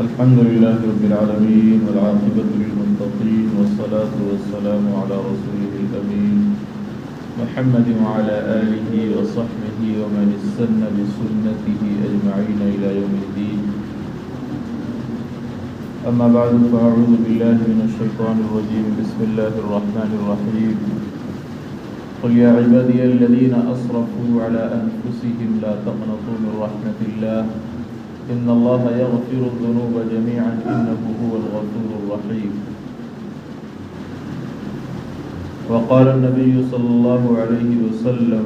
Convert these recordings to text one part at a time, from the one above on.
الحمد لله رب العالمين والعاقبة للمتقين والصلاة والسلام على رسوله الأمين محمد وعلى آله وصحبه ومن استنى بسنته أجمعين إلى يوم الدين. أما بعد فأعوذ بالله من الشيطان الرجيم. بسم الله الرحمن الرحيم. قل يا عبادي الذين أسرفوا على أنفسهم لا تقنطوا من رحمة الله إن الله يغفر الذنوب جميعا إنه هو الغفور الرحيم. وقال النبي صلى الله عليه وسلم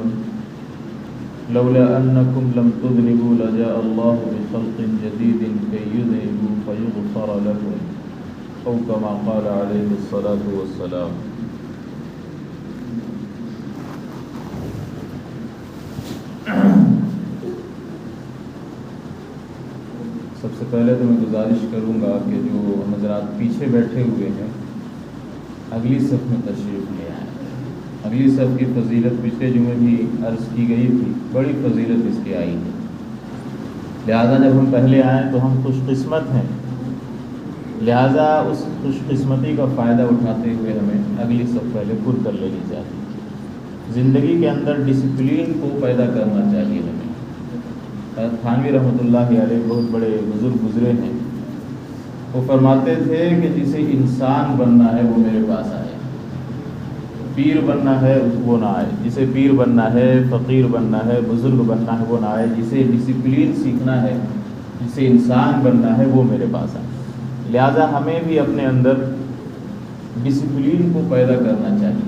لولا أنكم لم تذنبوا لجاء الله بخلق جديد كي يذنبوا فيغفر لهم أو كما قال عليه الصلاة والسلام. سب سے پہلے تو میں گزارش کروں گا کہ جو حضرات پیچھے بیٹھے ہوئے ہیں اگلی صف میں تشریف لے آئیں. اگلی صف کی فضیلت پچھلے جمعے بھی عرض کی گئی تھی، بڑی فضیلت اس کی آئی ہے. لہٰذا جب ہم پہلے آئیں تو ہم خوش قسمت ہیں، لہٰذا اس خوش قسمتی کا فائدہ اٹھاتے ہوئے ہمیں اگلی صف پہلے پر کر لینی چاہیے. زندگی کے اندر ڈسپلین کو پیدا کرنا چاہیے ہمیں. تھانوی رحمۃ اللہ علیہ بہت بڑے بزرگ گزرے ہیں، وہ فرماتے تھے کہ جسے انسان بننا ہے وہ میرے پاس آئے، پیر بننا ہے وہ نہ آئے. جسے پیر بننا ہے، فقیر بننا ہے، بزرگ بننا ہے وہ نہ آئے. جسے ڈسپلین سیکھنا ہے، جسے انسان بننا ہے وہ میرے پاس آئے. لہذا ہمیں بھی اپنے اندر ڈسپلین کو پیدا کرنا چاہیے،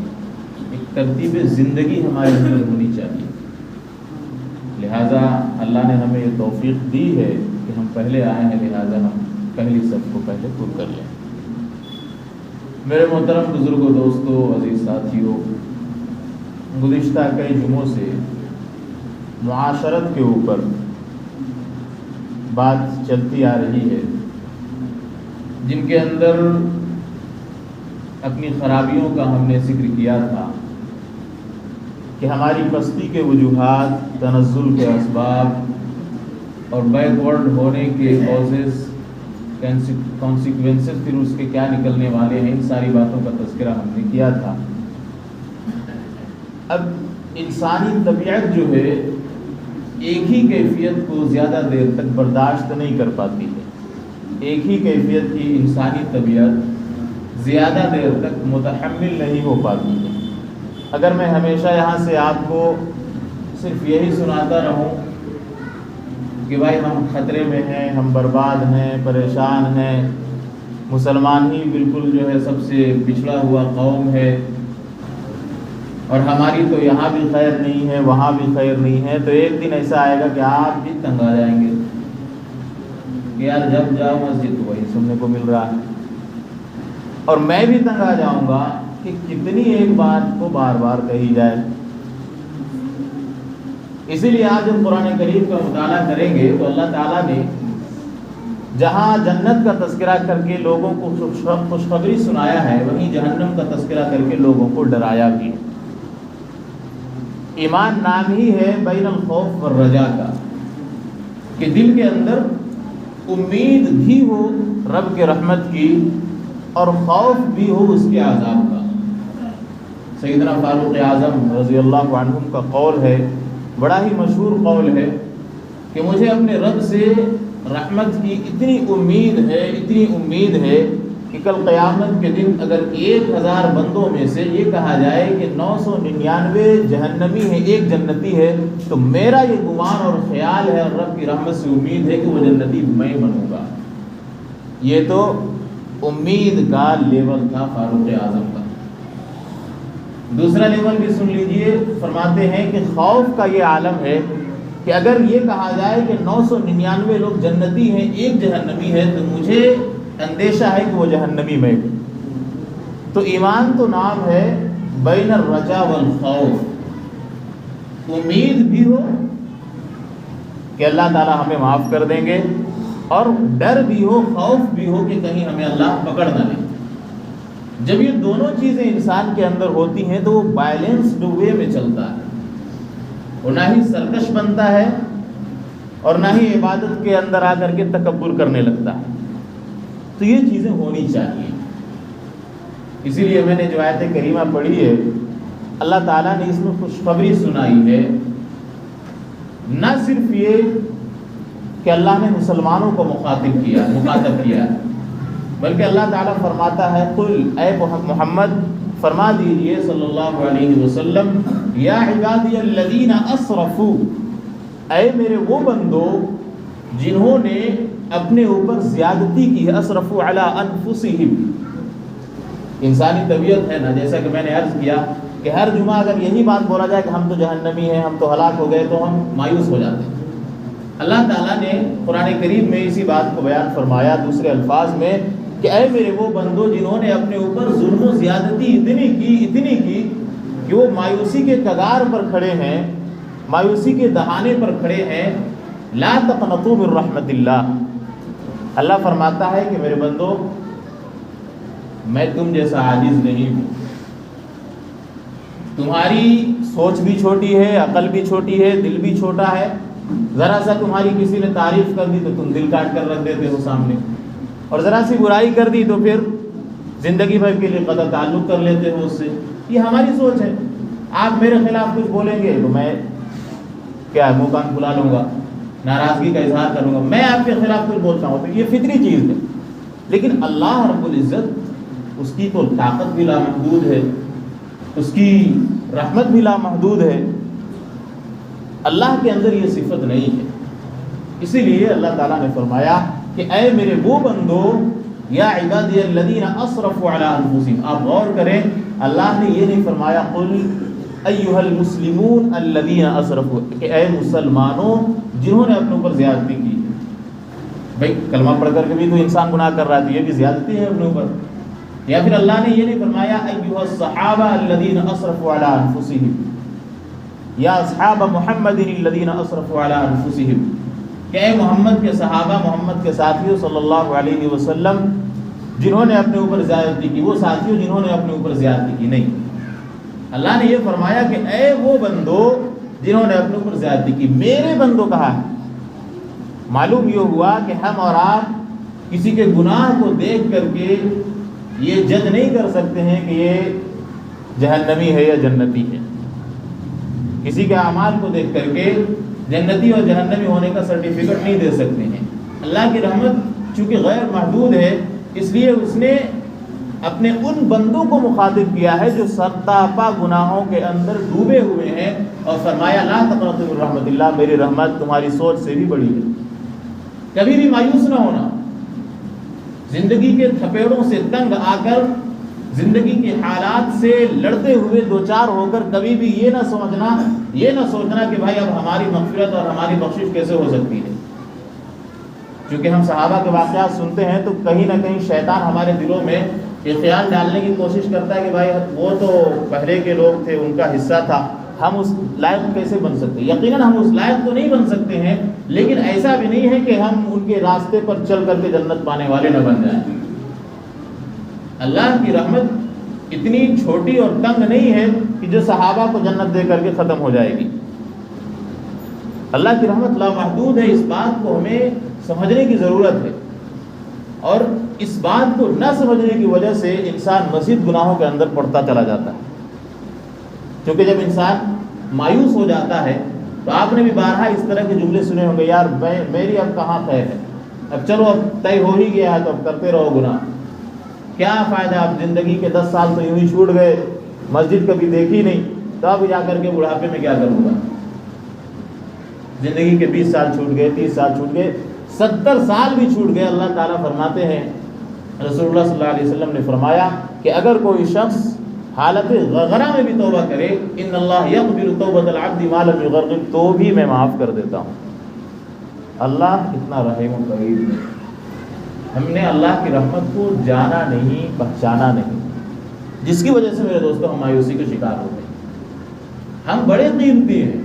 ایک ترتیب زندگی ہمارے اندر ہونی چاہیے. لہذا اللہ نے ہمیں یہ توفیق دی ہے کہ ہم پہلے آئے ہیں، لہذا ہم پہلی صف کو پہلے پر کر لیں. میرے محترم بزرگوں، دوستوں، عزیز ساتھیوں، گزشتہ کئی جمعوں سے معاشرت کے اوپر بات چلتی آ رہی ہے، جن کے اندر اپنی خرابیوں کا ہم نے ذکر کیا تھا کہ ہماری پستی کے وجوہات، تنزل کے اسباب اور بیک ورڈ ہونے کے کازز، کانسیکوینسز، پھر اس کے کیا نکلنے والے ہیں، ان ساری باتوں کا تذکرہ ہم نے کیا تھا. اب انسانی طبیعت جو ہے ایک ہی کیفیت کو زیادہ دیر تک برداشت نہیں کر پاتی ہے. ایک ہی کیفیت کی انسانی طبیعت زیادہ دیر تک متحمل نہیں ہو پاتی ہے. اگر میں ہمیشہ یہاں سے آپ کو صرف یہی سناتا رہوں کہ بھائی ہم خطرے میں ہیں، ہم برباد ہیں، پریشان ہیں، مسلمان ہی بالکل جو ہے سب سے پچھڑا ہوا قوم ہے اور ہماری تو یہاں بھی خیر نہیں ہے، وہاں بھی خیر نہیں ہے، تو ایک دن ایسا آئے گا کہ آپ بھی تنگ آ جائیں گے کہ یار جب جاؤ مسجد تو وہی سننے کو مل رہا ہے. اور میں بھی تنگ آ جاؤں گا کہ کتنی ایک بات کو بار بار کہی جائے. اسی لیے آج ہم قرآن کریم کا مطالعہ کریں گے تو اللہ تعالیٰ نے جہاں جنت کا تذکرہ کر کے لوگوں کو خوشخبری سنایا ہے، وہیں جہنم کا تذکرہ کر کے لوگوں کو ڈرایا بھی. ایمان نام ہی ہے بین الخوف والرجا کا، کہ دل کے اندر امید بھی ہو رب کے رحمت کی اور خوف بھی ہو اس کے عذاب کا. سیدنا فاروق اعظم رضی اللہ عنہم کا قول ہے، بڑا ہی مشہور قول ہے کہ مجھے اپنے رب سے رحمت کی اتنی امید ہے کہ کل قیامت کے دن اگر 1000 بندوں میں سے یہ کہا جائے کہ 999 جہنمی ہیں، ایک جنتی ہے، تو میرا یہ گمان اور خیال ہے اور رب کی رحمت سے امید ہے کہ وہ جنتی میں بنوں گا. یہ تو امید کا لیول تھا فاروق اعظم کا. دوسرا لیول بھی سن لیجئے، فرماتے ہیں کہ خوف کا یہ عالم ہے کہ اگر یہ کہا جائے کہ 999 لوگ جنتی ہیں، ایک جہنمی ہے، تو مجھے اندیشہ ہے کہ وہ جہنمی میں. تو ایمان تو نام ہے بین الرجا والخوف، امید بھی ہو کہ اللہ تعالی ہمیں معاف کر دیں گے اور ڈر بھی ہو، خوف بھی ہو کہ کہیں ہمیں اللہ پکڑ نہ لے. جب یہ دونوں چیزیں انسان کے اندر ہوتی ہیں تو وہ بیلنسڈ وے میں چلتا ہے، وہ نہ ہی سرکش بنتا ہے اور نہ ہی عبادت کے اندر آ کر کے تکبر کرنے لگتا ہے. تو یہ چیزیں ہونی چاہیے. اسی لیے میں نے جو آیت کریمہ پڑھی ہے اللہ تعالیٰ نے اس میں خوشخبری سنائی ہے. نہ صرف یہ کہ اللہ نے مسلمانوں کو مخاطب کیا بلکہ اللہ تعالیٰ فرماتا ہے قل اے محمد فرما دیجئے صلی اللہ علیہ وسلم یا عبادی الذین اسرفوا اے میرے وہ بندو جنہوں نے اپنے اوپر زیادتی کی ہے. اسرفوا علی انفسہم. انسانی طبیعت ہے نا, جیسا کہ میں نے عرض کیا کہ ہر جمعہ اگر یہی بات بولا جائے کہ ہم تو جہنمی ہیں, ہم تو ہلاک ہو گئے, تو ہم مایوس ہو جاتے ہیں. اللہ تعالیٰ نے قرآن کریم میں اسی بات کو بیان فرمایا دوسرے الفاظ میں کہ اے میرے وہ بندو جنہوں نے اپنے اوپر ظلم و زیادتی اتنی کی کہ وہ مایوسی کے کگار پر کھڑے ہیں, مایوسی کے دہانے پر کھڑے ہیں. لا تقنطوا من رحمت اللہ. اللہ فرماتا ہے کہ میرے بندو میں تم جیسا عاجز نہیں ہوں. تمہاری سوچ بھی چھوٹی ہے, عقل بھی چھوٹی ہے, دل بھی چھوٹا ہے. ذرا سا تمہاری کسی نے تعریف کر دی تو تم دل کاٹ کر رکھ دیتے ہو سامنے, اور ذرا سی برائی کر دی تو پھر زندگی بھر کے لیے قطع تعلق کر لیتے ہو اس سے. یہ ہماری سوچ ہے. آپ میرے خلاف کچھ بولیں گے تو میں کیا منہ کان کھلا لوں گا, ناراضگی کا اظہار کروں گا. میں آپ کے خلاف کچھ بولتا ہوں تو یہ فطری چیز ہے. لیکن اللہ رب العزت اس کی تو طاقت بھی لامحدود ہے, اس کی رحمت بھی لامحدود ہے. اللہ کے اندر یہ صفت نہیں ہے. اسی لیے اللہ تعالیٰ نے فرمایا کہ اے میرے وہ بندو یا عبادی الذین اسرفوا علی انفسہم. آپ غور کریں, اللہ نے یہ نہیں فرمایا قل ایھا المسلمون الذین اسرفوا, کہ اے مسلمانوں جنہوں نے اپنے اوپر زیادتی کی. بھائی کلمہ پڑھ کر کے بھی تو انسان گناہ کر رہا ہے, تو یہ بھی زیادتی ہے اپنے اوپر. یا پھر اللہ نے یہ نہیں فرمایا ایھا الصحابہ الذین اسرفوا علی انفسہم یا اصحاب محمد الذین اسرفوا علی انفسہم, کہ اے محمد کے صحابہ, محمد کے ساتھیوں صلی اللہ علیہ وسلم جنہوں نے اپنے اوپر زیادتی کی. وہ ساتھیوں جنہوں نے اپنے اوپر زیادتی کی نہیں. اللہ نے یہ فرمایا کہ اے وہ بندو جنہوں نے اپنے اوپر زیادتی کی. میرے بندو کہا ہے. معلوم یہ ہوا کہ ہم اور آپ کسی کے گناہ کو دیکھ کر کے یہ جج نہیں کر سکتے ہیں کہ یہ جہنمی ہے یا جنتی ہے. کسی کے اعمال کو دیکھ کر کے جنتی اور جہنمی ہونے کا سرٹیفکیٹ نہیں دے سکتے ہیں. اللہ کی رحمت چونکہ غیر محدود ہے, اس لیے اس نے اپنے ان بندوں کو مخاطب کیا ہے جو سرتاپا گناہوں کے اندر ڈوبے ہوئے ہیں, اور فرمایا لا تقنطوا من رحمت اللہ, میری رحمت تمہاری سوچ سے بھی بڑی ہے. کبھی بھی مایوس نہ ہونا. زندگی کے تھپیڑوں سے تنگ آ کر, زندگی کے حالات سے لڑتے ہوئے دو چار ہو کر کبھی بھی یہ نہ سوچنا کہ بھائی اب ہماری مغفرت اور ہماری بخشش کیسے ہو سکتی ہے. چونکہ ہم صحابہ کے واقعات سنتے ہیں تو کہیں نہ کہیں شیطان ہمارے دلوں میں یہ خیال ڈالنے کی کوشش کرتا ہے کہ بھائی وہ تو پہلے کے لوگ تھے, ان کا حصہ تھا, ہم اس لائق کیسے بن سکتے. یقیناً ہم اس لائق تو نہیں بن سکتے ہیں, لیکن ایسا بھی نہیں ہے کہ ہم ان کے راستے پر چل کر کے جنت پانے والے نہ بن جائیں. اللہ کی رحمت اتنی چھوٹی اور تنگ نہیں ہے کہ جو صحابہ کو جنت دے کر کے ختم ہو جائے گی. اللہ کی رحمت لامحدود ہے. اس بات کو ہمیں سمجھنے کی ضرورت ہے, اور اس بات کو نہ سمجھنے کی وجہ سے انسان مزید گناہوں کے اندر پڑتا چلا جاتا ہے. کیونکہ جب انسان مایوس ہو جاتا ہے تو آپ نے بھی بارہا اس طرح کے جملے سنے ہوں گے, یار میری اب کہاں خیر ہے, اب چلو اب طے ہو ہی گیا ہے تو اب کرتے رہو گناہ, کیا فائدہ. اب زندگی کے 10 سال تو یوں ہی چھوٹ گئے, مسجد کبھی دیکھی نہیں, تو اب جا کر کے بڑھاپے میں کیا کروں گا. زندگی کے 20 سال چھوٹ گئے, 30 سال چھوٹ گئے, 70 سال بھی چھوٹ گئے. اللہ تعالیٰ فرماتے ہیں, رسول اللہ صلی اللہ علیہ وسلم نے فرمایا کہ اگر کوئی شخص حالت غرغرہ میں بھی توبہ کرے, ان اللہ یقبل توبۃ العبد ما لم یغرغر, تو بھی میں معاف کر دیتا ہوں. اللہ کتنا رحیم و کریم ہے. ہم نے اللہ کی رحمت کو جانا نہیں, پہچانا نہیں, جس کی وجہ سے میرے دوستوں ہم مایوسی کے شکار ہوتے ہیں. ہم بڑے قیمتی ہیں,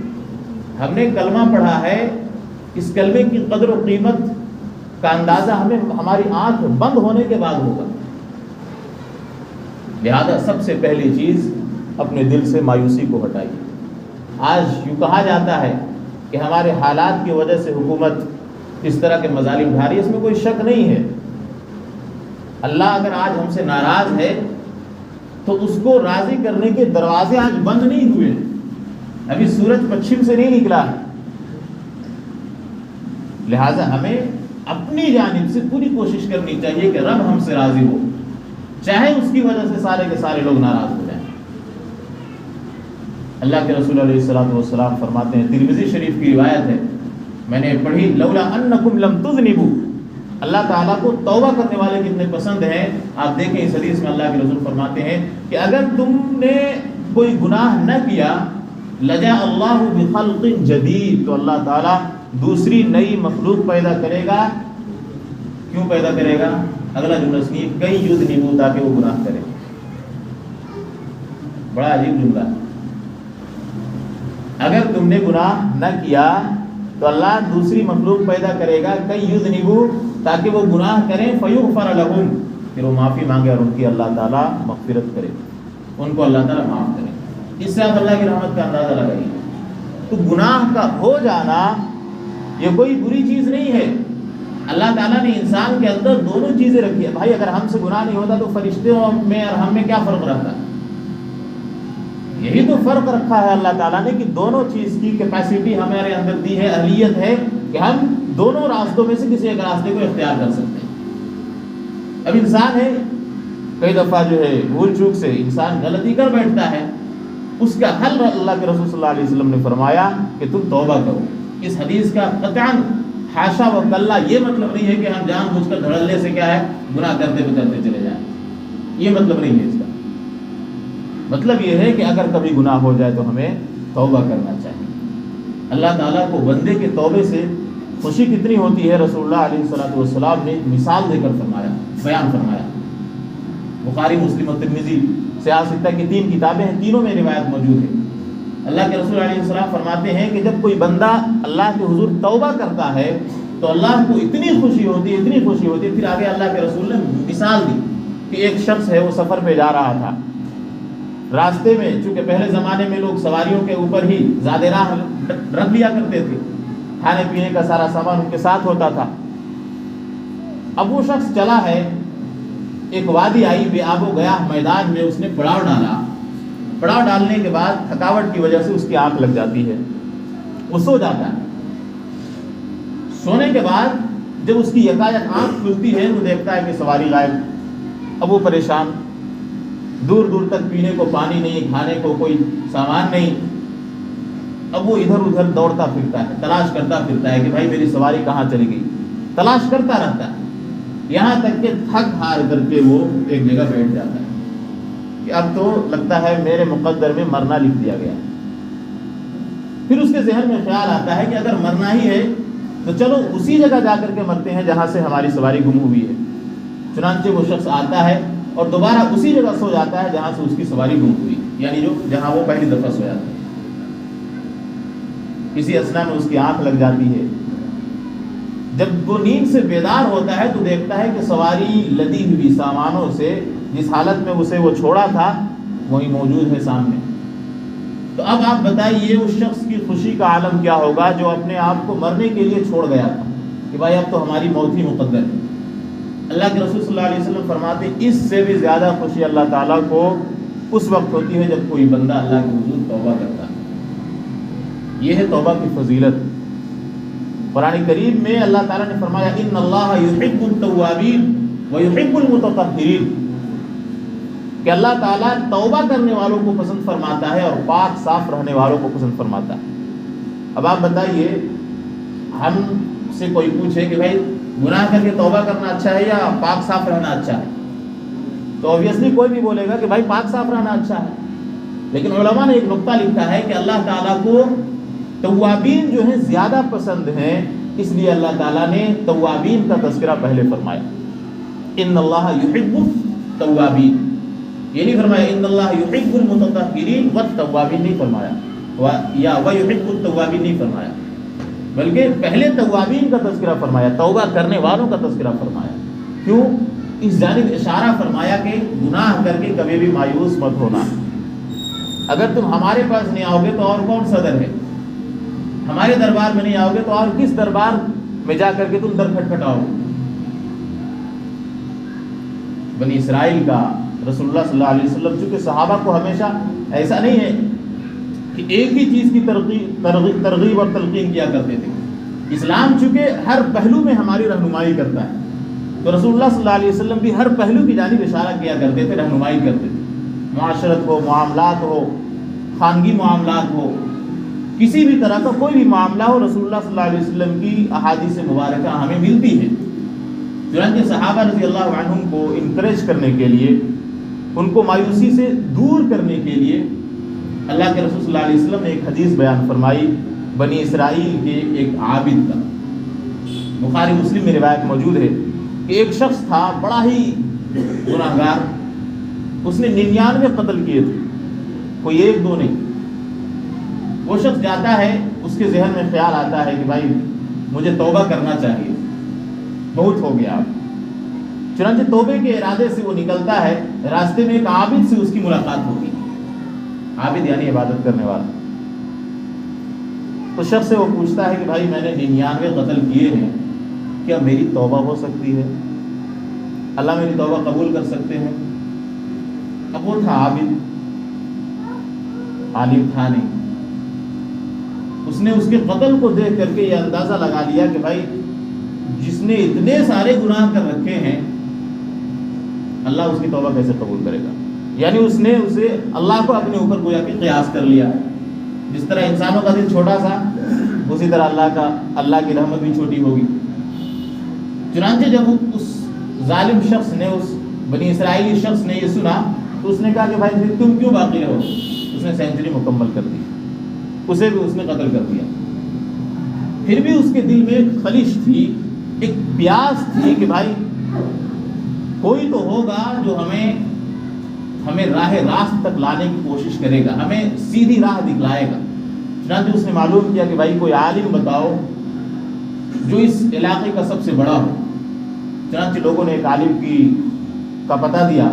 ہم نے کلمہ پڑھا ہے, اس کلمے کی قدر و قیمت کا اندازہ ہمیں ہماری آنکھ بند ہونے کے بعد ہوگا. لہذا سب سے پہلی چیز اپنے دل سے مایوسی کو ہٹائیے. آج یوں کہا جاتا ہے کہ ہمارے حالات کی وجہ سے حکومت اس طرح کے مظالم اٹھا رہی ہے, اس میں کوئی شک نہیں ہے, اللہ اگر آج ہم سے ناراض ہے تو اس کو راضی کرنے کے دروازے آج بند نہیں ہوئے، ابھی سورج پچھم سے نہیں نکلا ہے۔ لہٰذا ہمیں اپنی جانب سے پوری کوشش کرنی چاہیے کہ رب ہم سے راضی ہو، چاہے اس کی وجہ سے سارے کے سارے لوگ ناراض ہو جائیں۔ اللہ کے رسول علیہ الصلوۃ والسلام فرماتے ہیں، ترمذی شریف کی روایت ہے، میں نے پڑھی، لولا انکم لم تذنبوا، اللہ تعالیٰ کو توبہ کرنے والے کتنے پسند ہیں۔ آپ دیکھیں اس حدیث میں اللہ کے رسول فرماتے ہیں کہ اگر تم نے کوئی گناہ نہ کیا، لجا اللہ بخلق جدید، تو اللہ تعالیٰ دوسری نئی مخلوق پیدا کرے گا۔ کیوں پیدا کرے گا؟ اگلا جملہ سنیے، کئی یذنبوا، تاکہ وہ گناہ کرے۔ بڑا عجیب جملہ ہے، اگر تم نے گناہ نہ کیا تو اللہ دوسری مخلوق پیدا کرے گا، کئی یذنبوا، تاکہ وہ گناہ کریں، فیغفر لہم، پھر وہ معافی مانگے اور ان کی اللہ تعالیٰ مغفرت کرے، ان کو اللہ تعالیٰ معاف کرے۔ اس سے آپ اللہ کی رحمت کا اندازہ لگائیے۔ تو گناہ کا ہو جانا یہ کوئی بری چیز نہیں ہے، اللہ تعالیٰ نے انسان کے اندر دونوں چیزیں رکھی ہے۔ بھائی اگر ہم سے گناہ نہیں ہوتا تو فرشتوں میں اور ہم میں کیا فرق رہتا؟ یہی تو فرق رکھا ہے اللہ تعالیٰ نے کہ دونوں چیز کی کیپیسٹی ہمارے اندر دی ہے، اہلیت ہے کہ ہم دونوں راستوں میں سے کسی ایک راستے کو اختیار کر سکتے ہیں۔ اب انسان ہے، کئی دفعہ جو ہے بھول چوک سے انسان غلطی کر بیٹھتا ہے، اس کا حل اللہ کے رسول صلی اللہ علیہ وسلم نے فرمایا کہ تم توبہ کرو۔ اس حدیث کا قطعاً حاشا و کلا یہ مطلب نہیں ہے کہ ہم جان بوجھ کر دھڑلے سے کیا ہے گناہ کرتے چلے جائیں، یہ مطلب نہیں ہے اس کا۔ مطلب یہ ہے کہ اگر کبھی گناہ ہو جائے تو ہمیں توبہ کرنا چاہیے۔ اللہ تعالیٰ کو بندے کے توبے سے خوشی کتنی ہوتی ہے، رسول اللہ علیہ الصلوۃ والسلام نے مثال دے کر فرمایا، بیان فرمایا۔ بخاری، مسلم اور ترمذی سیاہ ستہ کی 3 کتابیں ہیں، تینوں میں روایت موجود ہے۔ اللہ کے رسول علیہ السلام فرماتے ہیں کہ جب کوئی بندہ اللہ کے حضور توبہ کرتا ہے تو اللہ کو اتنی خوشی ہوتی ہے، اتنی خوشی ہوتی ہے۔ پھر آگے اللہ کے رسول نے مثال دی کہ ایک شخص ہے، وہ سفر پہ جا رہا تھا، راستے میں چونکہ پہلے زمانے میں لوگ سواریوں کے اوپر ہی زاد راہ رکھ لیا کرتے تھے، کھانے پینے کا سارا سامان ان کے ساتھ ہوتا تھا۔ اب وہ شخص چلا ہے، ایک وادی آئی، بے آب و گیاہ میدان میں اس نے پڑاؤ ڈالا۔ پڑاؤ ڈالنے کے بعد تھکاوٹ کی وجہ سے اس کی آنکھ لگ جاتی ہے، وہ سو جاتا ہے۔ سونے کے بعد جب اس کی یکایک آنکھ کھلتی ہے تو دیکھتا ہے کہ سواری غائب۔ اب وہ پریشان، دور دور تک پینے کو پانی نہیں، کھانے کو کوئی سامان نہیں۔ اب وہ ادھر ادھر دوڑتا پھرتا ہے، تلاش کرتا پھرتا ہے کہ بھائی میری سواری کہاں چلی گئی، تلاش کرتا رہتا ہے، یہاں تک کہ تھک ہار کر کے وہ ایک جگہ بیٹھ جاتا ہے کہ اب تو لگتا ہے میرے مقدر میں مرنا لکھ دیا گیا۔ پھر اس کے ذہن میں خیال آتا ہے کہ اگر مرنا ہی ہے تو چلو اسی جگہ جا کر کے مرتے ہیں جہاں سے ہماری سواری گم ہوئی ہے۔ چنانچہ وہ شخص آتا ہے اور دوبارہ اسی جگہ سو جاتا ہے جہاں سے اس کی سواری گم ہوئی، یعنی جہاں وہ پہلی دفعہ سویا تھا۔ اسی اثنا میں اس کی آنکھ لگ جاتی ہے۔ جب وہ نیند سے بیدار ہوتا ہے تو دیکھتا ہے کہ سواری لدی ہوئی سامانوں سے جس حالت میں اسے وہ چھوڑا تھا وہی موجود ہے سامنے۔ تو اب آپ بتائیے اس شخص کی خوشی کا عالم کیا ہوگا جو اپنے آپ کو مرنے کے لیے چھوڑ گیا تھا کہ بھائی اب تو ہماری موت ہی مقدر ہے۔ اللہ کے رسول صلی اللہ علیہ وسلم فرماتے اس سے بھی زیادہ خوشی اللہ تعالیٰ کو اس وقت ہوتی ہے جب کوئی بندہ اللہ کے حضور توبہ کرتا ہے۔ یہ ہے توبہ کی فضیلت۔ قرآن کریم میں اللہ تعالیٰ نے فرمایا ان اللہ یحب التوابین ویحب المتطہرین، کہ اللہ تعالیٰ توبہ کرنے والوں کو پسند فرماتا ہے اور پاک صاف رہنے والوں کو پسند فرماتا ہے۔ اب آپ بتائیے، ہم سے کوئی پوچھے کہ بھائی گناہ کر کے توبہ کرنا اچھا ہے یا پاک صاف رہنا اچھا ہے، تو obviously کوئی بھی بولے گا کہ بھائی پاک صاف رہنا اچھا ہے۔ لیکن علماء نے ایک نقطہ لکھا ہے کہ اللہ تعالیٰ کو توابین جو ہیں زیادہ پسند ہیں، اس لیے اللہ تعالیٰ نے توابین کا تذکرہ پہلے فرمایا، ان اللہ یحب التوابین، یہ نہیں فرمایا ان اللہ یحب المتطہرین والتوابین نہیں فرمایا، یا ویحب التوابین نہیں فرمایا، بلکہ پہلے توابین کا تذکرہ فرمایا، توبہ کرنے والوں کا تذکرہ فرمایا۔ کیوں؟ اس جانب اشارہ فرمایا کہ گناہ کر کے کبھی بھی مایوس مت ہونا۔ اگر تم ہمارے پاس نہیں آؤ گے تو اور کون صدر ہے؟ ہمارے دربار میں نہیں آؤ گے تو اور کس دربار میں جا کر کے تم در کھٹکھٹاؤ گے؟ بنی اسرائیل کا رسول اللہ صلی اللہ علیہ وسلم، چونکہ صحابہ کو ہمیشہ ایسا نہیں ہے کہ ایک ہی چیز کی ترغیب اور تلقین کیا کرتے تھے. اسلام چونکہ ہر پہلو میں ہماری رہنمائی کرتا ہے، تو رسول اللہ صلی اللہ علیہ وسلم بھی ہر پہلو کی جانب اشارہ کیا کرتے تھے، رہنمائی کرتے تھے. معاشرت ہو، معاملات ہو، خانگی معاملات ہو، کسی بھی طرح کا کوئی بھی معاملہ ہو، رسول اللہ صلی اللہ علیہ وسلم کی احادیث مبارکہ ہمیں ملتی ہے. چنانچہ صحابہ رضی اللہ عنہم کو انکریج کرنے کے لیے، ان کو مایوسی سے دور کرنے کے لیے اللہ کے رسول صلی اللہ علیہ وسلم نے ایک حدیث بیان فرمائی بنی اسرائیل کے ایک عابد کا. بخاری مسلم میں روایت موجود ہے کہ ایک شخص تھا بڑا ہی گناہگار، اس نے 99 قتل کیے تھے، کوئی ایک دو نہیں. وہ شخص جاتا ہے، اس کے ذہن میں خیال آتا ہے کہ بھائی مجھے توبہ کرنا چاہیے، بہت ہو گیا. چنانچہ توبے کے ارادے سے وہ نکلتا ہے، راستے میں ایک عابد سے اس کی ملاقات ہوگی. عابد یعنی عبادت کرنے والا. اس شخص سے وہ پوچھتا ہے کہ بھائی میں نے 99 قتل کیے ہیں، کیا میری توبہ ہو سکتی ہے؟ اللہ میری توبہ قبول کر سکتے ہیں؟ اب وہ تھا عابد، عالم تھا نہیں. اس نے اس کے قتل کو دیکھ کر کے یہ اندازہ لگا لیا کہ بھائی جس نے اتنے سارے گناہ کر رکھے ہیں، اللہ اس کی توبہ کیسے قبول کرے گا؟ یعنی اس نے اسے اللہ کو اپنے اوپر گویا کہ قیاس کر لیا. جس طرح انسانوں کا دل چھوٹا سا، اسی طرح اللہ کی رحمت بھی چھوٹی ہوگی. چنانچہ جب اس ظالم شخص نے، اس بنی اسرائیلی شخص نے یہ سنا تو اس نے کہا کہ بھائی پھر تم کیوں باقی رہو؟ اس نے سینچری مکمل کر دی، اسے بھی اس نے قتل کر دیا. پھر بھی اس کے دل میں ایک خلش تھی، ایک پیاس تھی کہ بھائی کوئی تو ہوگا جو ہمیں راہ راست تک لانے کی کوشش کرے گا، ہمیں سیدھی راہ دکھلائے گا. چنانچہ اس نے معلوم کیا کہ بھائی کوئی عالم بتاؤ جو اس علاقے کا سب سے بڑا ہو. چنانچہ لوگوں نے ایک عالم کا پتہ دیا،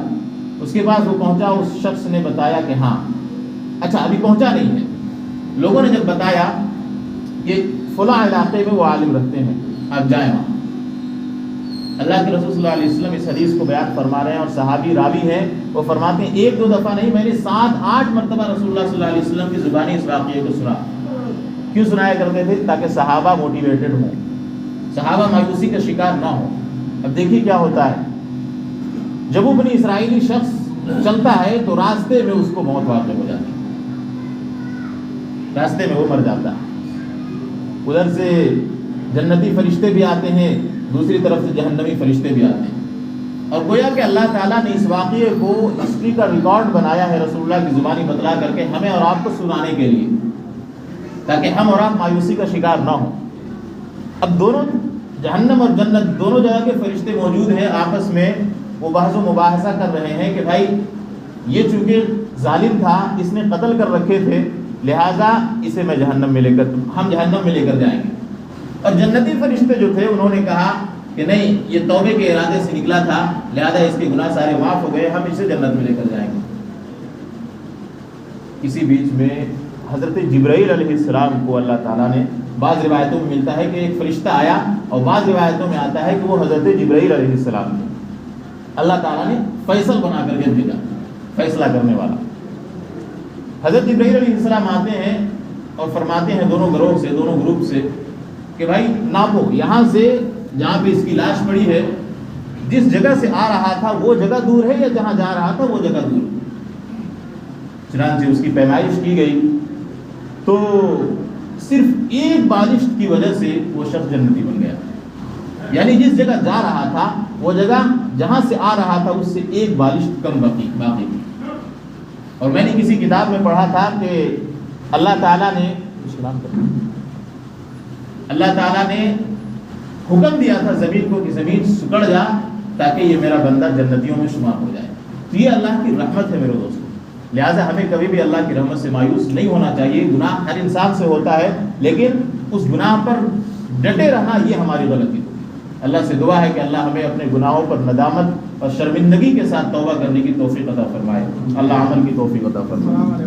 اس کے پاس وہ پہنچا. اس شخص نے بتایا کہ ہاں، اچھا ابھی پہنچا نہیں ہے. لوگوں نے جب بتایا کہ فلاں علاقے میں وہ عالم رہتے ہیں، آپ جائیں وہاں. اللہ کے رسول صلی اللہ علیہ وسلم اس حدیث کو بیان فرما رہے ہیں، اور صحابی راوی ہیں، وہ فرماتے ہیں ایک دو دفعہ نہیں، میں نے 7-8 مرتبہ رسول اللہ صلی اللہ علیہ وسلم کی زبانی اس واقعے کو سنا. کیوں سنایا کرتے تھے؟ تاکہ صحابہ موٹیویٹڈ ہوں، صحابہ مایوسی کا شکار نہ ہوں. اب دیکھیے کیا ہوتا ہے، جب وہ بنی اسرائیلی شخص چلتا ہے تو راستے میں اس کو موت واقع ہو جاتی ہے، راستے میں وہ مر جاتا ہے. ادھر سے جنتی فرشتے بھی آتے ہیں، دوسری طرف سے جہنمی فرشتے بھی آتے ہیں. اور گویا کہ اللہ تعالیٰ نے اس واقعے کو ہسٹری کا ریکارڈ بنایا ہے رسول اللہ کی زبانی بتلا کر کے ہمیں اور آپ کو سنانے کے لیے، تاکہ ہم اور آپ مایوسی کا شکار نہ ہوں. اب دونوں جہنم اور جنت دونوں جگہ کے فرشتے موجود ہیں، آپس میں وہ بحث و مباحثہ کر رہے ہیں کہ بھائی یہ چونکہ ظالم تھا، اس نے قتل کر رکھے تھے، لہٰذا اسے ہم جہنم میں لے کر جائیں گے. اور جنتی فرشتے جو تھے انہوں نے کہا کہ نہیں، یہ توبے کے ارادے سے نکلا تھا، لہذا اس کے گناہ سارے معاف ہو گئے، ہم اسے جنت میں لے کر جائیں گے. اسی بیچ میں حضرت جبرائیل علیہ السلام کو اللہ تعالیٰ نے، بعض روایتوں میں ملتا ہے کہ ایک فرشتہ آیا، اور بعض روایتوں میں آتا ہے کہ وہ حضرت جبرائیل علیہ السلام تھے. اللہ تعالیٰ نے فیصل بنا کر کے بھیجا، فیصلہ کرنے والا. حضرت جبرائیل علیہ السلام آتے ہیں اور فرماتے ہیں دونوں گروپ سے کہ بھائی ناپو، یہاں سے جہاں پہ اس کی لاش پڑی ہے، جس جگہ سے آ رہا تھا وہ جگہ دور ہے یا جہاں جا رہا تھا وہ جگہ دور ہے. چنانچہ اس کی پیمائش کی گئی تو صرف ایک بارش کی وجہ سے وہ شخص جنتی بن گیا. یعنی جس جگہ جا رہا تھا وہ جگہ جہاں سے آ رہا تھا اس سے ایک بارش کم باقی تھی. اور میں نے کسی کتاب میں پڑھا تھا کہ اللہ تعالیٰ نے حکم دیا تھا زمین کو کہ زمین سکڑ جا تاکہ یہ میرا بندہ جنتیوں میں شمار ہو جائے. تو یہ اللہ کی رحمت ہے میرے دوستوں. لہٰذا ہمیں کبھی بھی اللہ کی رحمت سے مایوس نہیں ہونا چاہیے. گناہ ہر انسان سے ہوتا ہے، لیکن اس گناہ پر ڈٹے رہنا یہ ہماری غلطی ہوگی. اللہ سے دعا ہے کہ اللہ ہمیں اپنے گناہوں پر ندامت اور شرمندگی کے ساتھ توبہ کرنے کی توفیق عطا فرمائے. اللہ عمل کی توفیق عطا فرمائے.